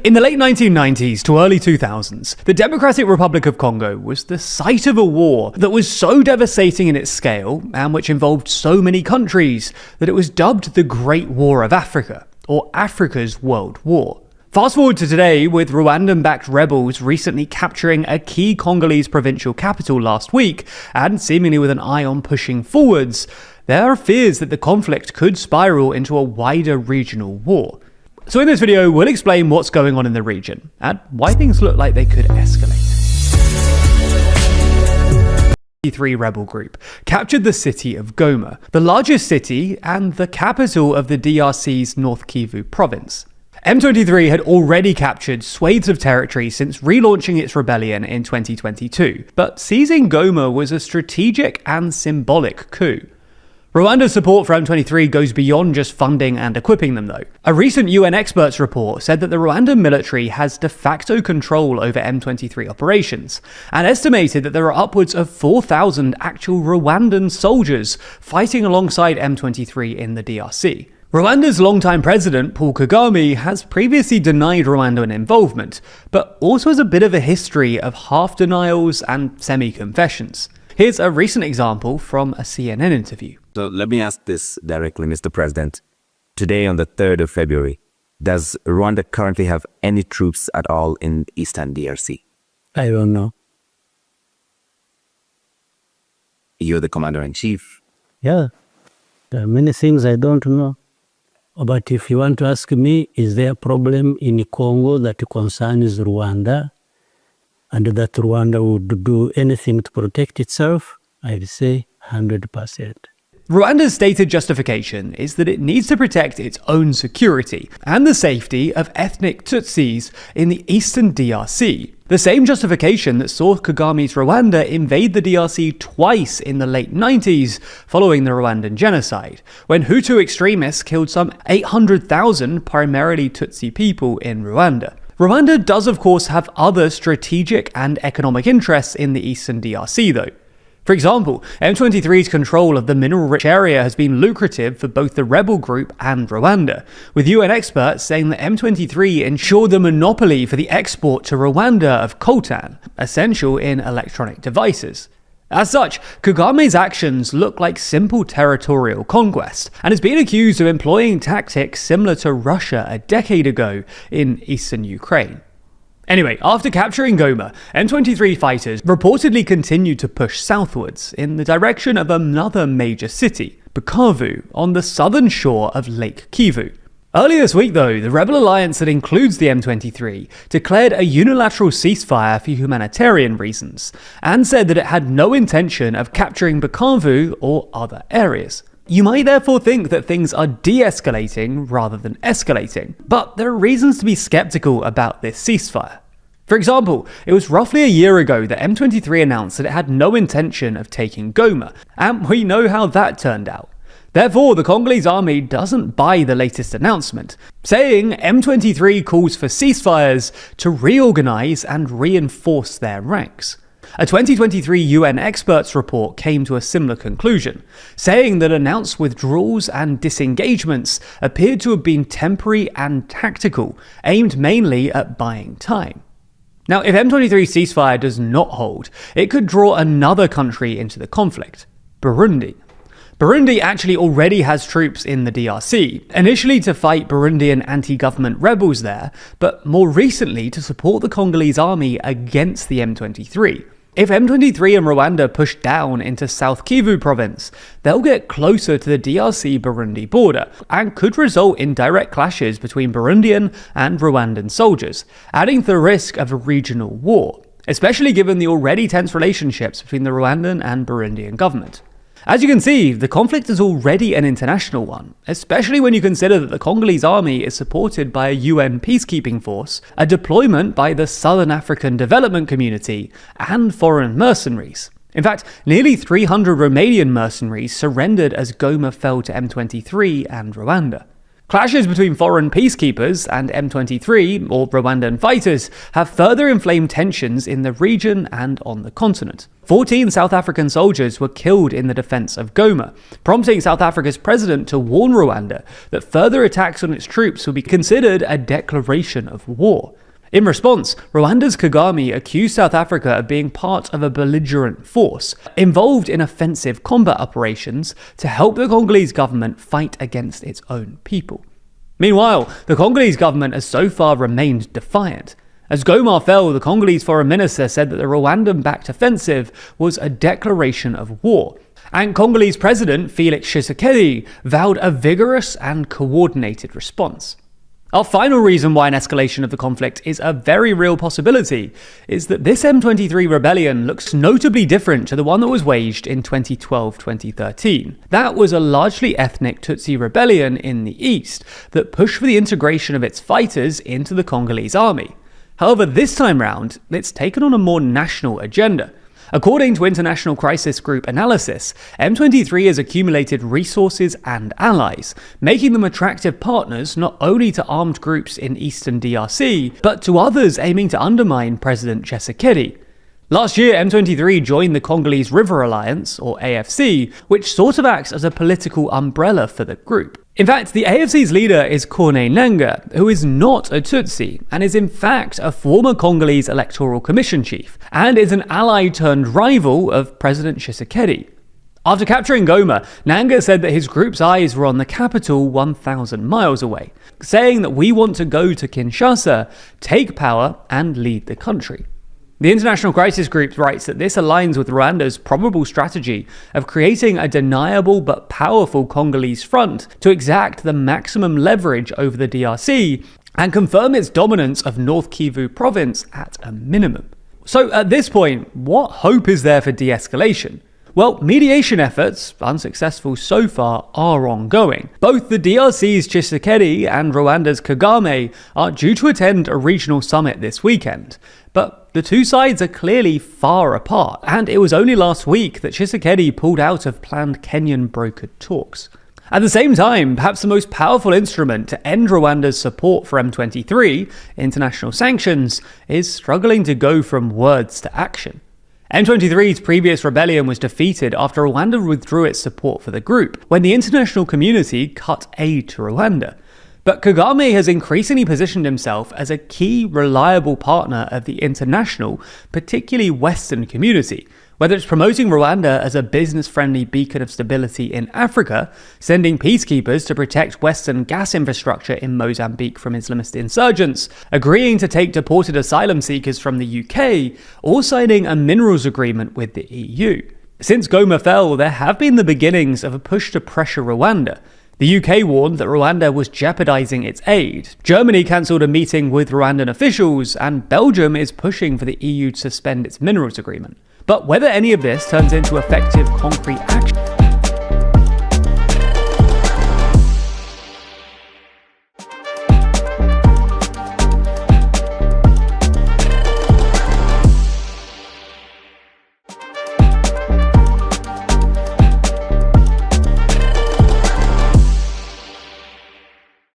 In the late 1990s to early 2000s, the Democratic Republic of Congo was the site of a war that was so devastating in its scale and which involved so many countries that it was dubbed the Great War of Africa, or Africa's World War. Fast forward to today, with Rwandan-backed rebels recently capturing a key Congolese provincial capital last week, and seemingly with an eye on pushing forwards, there are fears that the conflict could spiral into a wider regional war. So in this video, we'll explain what's going on in the region, and why things look like they could escalate. The M23 rebel group captured the city of Goma, the largest city and the capital of the DRC's North Kivu province. M23 had already captured swathes of territory since relaunching its rebellion in 2022, but seizing Goma was a strategic and symbolic coup. Rwanda's support for M23 goes beyond just funding and equipping them, though. A recent UN experts report said that the Rwandan military has de facto control over M23 operations, and estimated that there are upwards of 4,000 actual Rwandan soldiers fighting alongside M23 in the DRC. Rwanda's longtime president, Paul Kagame, has previously denied Rwandan involvement, but also has a bit of a history of half-denials and semi-confessions. Here's a recent example from a CNN interview. So let me ask this directly, Mr. President. Today, on the 3rd of February, does Rwanda currently have any troops at all in Eastern DRC? I don't know. You're the commander-in-chief. Yeah, there are many things I don't know. But if you want to ask me, is there a problem in Congo that concerns Rwanda, and that Rwanda would do anything to protect itself? I'd say 100%. Rwanda's stated justification is that it needs to protect its own security and the safety of ethnic Tutsis in the eastern DRC. The same justification that saw Kagame's Rwanda invade the DRC twice in the late 90s following the Rwandan genocide, when Hutu extremists killed some 800,000 primarily Tutsi people in Rwanda. Rwanda does of course have other strategic and economic interests in the eastern DRC though. For example, M23's control of the mineral-rich area has been lucrative for both the rebel group and Rwanda, with UN experts saying that M23 ensured the monopoly for the export to Rwanda of coltan, essential in electronic devices. As such, Kagame's actions look like simple territorial conquest, and is being accused of employing tactics similar to Russia a decade ago in eastern Ukraine. Anyway, after capturing Goma, M23 fighters reportedly continued to push southwards in the direction of another major city, Bukavu, on the southern shore of Lake Kivu. Earlier this week though, the rebel alliance that includes the M23 declared a unilateral ceasefire for humanitarian reasons, and said that it had no intention of capturing Bukavu or other areas. You might therefore think that things are de-escalating rather than escalating, but there are reasons to be skeptical about this ceasefire. For example, it was roughly a year ago that M23 announced that it had no intention of taking Goma, and we know how that turned out. Therefore, the Congolese army doesn't buy the latest announcement, saying M23 calls for ceasefires to reorganize and reinforce their ranks. A 2023 UN experts report came to a similar conclusion, saying that announced withdrawals and disengagements appeared to have been temporary and tactical, aimed mainly at buying time. Now, if M23 ceasefire does not hold, it could draw another country into the conflict, Burundi. Burundi actually already has troops in the DRC, initially to fight Burundian anti-government rebels there, but more recently to support the Congolese army against the M23. If M23 and Rwanda push down into South Kivu province, they'll get closer to the DRC-Burundi border, and could result in direct clashes between Burundian and Rwandan soldiers, adding to the risk of a regional war, especially given the already tense relationships between the Rwandan and Burundian government. As you can see, the conflict is already an international one, especially when you consider that the Congolese army is supported by a UN peacekeeping force, a deployment by the Southern African Development Community, and foreign mercenaries. In fact, nearly 300 Romanian mercenaries surrendered as Goma fell to M23 and Rwanda. Clashes between foreign peacekeepers and M23, or Rwandan fighters, have further inflamed tensions in the region and on the continent. 14 South African soldiers were killed in the defense of Goma, prompting South Africa's president to warn Rwanda that further attacks on its troops would be considered a declaration of war. In response, Rwanda's Kagame accused South Africa of being part of a belligerent force involved in offensive combat operations to help the Congolese government fight against its own people. Meanwhile, the Congolese government has so far remained defiant. As Goma fell, the Congolese foreign minister said that the Rwandan-backed offensive was a declaration of war, and Congolese President Felix Tshisekedi vowed a vigorous and coordinated response. Our final reason why an escalation of the conflict is a very real possibility is that this M23 rebellion looks notably different to the one that was waged in 2012-2013. That was a largely ethnic Tutsi rebellion in the east that pushed for the integration of its fighters into the Congolese army. However, this time round, it's taken on a more national agenda. According to International Crisis Group analysis, M23 has accumulated resources and allies, making them attractive partners not only to armed groups in eastern DRC, but to others aiming to undermine President Tshisekedi. Last year, M23 joined the Congolese River Alliance, or AFC, which sort of acts as a political umbrella for the group. In fact, the AFC's leader is Corneille Nangaa, who is not a Tutsi, and is in fact a former Congolese Electoral Commission chief, and is an ally-turned-rival of President Tshisekedi. After capturing Goma, Nangaa said that his group's eyes were on the capital 1,000 miles away, saying that we want to go to Kinshasa, take power, and lead the country. The International Crisis Group writes that this aligns with Rwanda's probable strategy of creating a deniable but powerful Congolese front to exact the maximum leverage over the DRC and confirm its dominance of North Kivu province at a minimum. So at this point, what hope is there for de-escalation? Well, mediation efforts, unsuccessful so far, are ongoing. Both the DRC's Tshisekedi and Rwanda's Kagame are due to attend a regional summit this weekend. But the two sides are clearly far apart, and it was only last week that Tshisekedi pulled out of planned Kenyan brokered talks. At the same time, perhaps the most powerful instrument to end Rwanda's support for M23, international sanctions, is struggling to go from words to action. M23's previous rebellion was defeated after Rwanda withdrew its support for the group, when the international community cut aid to Rwanda. But Kagame has increasingly positioned himself as a key, reliable partner of the international, particularly Western community, whether it's promoting Rwanda as a business-friendly beacon of stability in Africa, sending peacekeepers to protect Western gas infrastructure in Mozambique from Islamist insurgents, agreeing to take deported asylum seekers from the UK, or signing a minerals agreement with the EU. Since Goma fell, there have been the beginnings of a push to pressure Rwanda. The UK warned that Rwanda was jeopardizing its aid. Germany cancelled a meeting with Rwandan officials, and Belgium is pushing for the EU to suspend its minerals agreement. But whether any of this turns into effective concrete action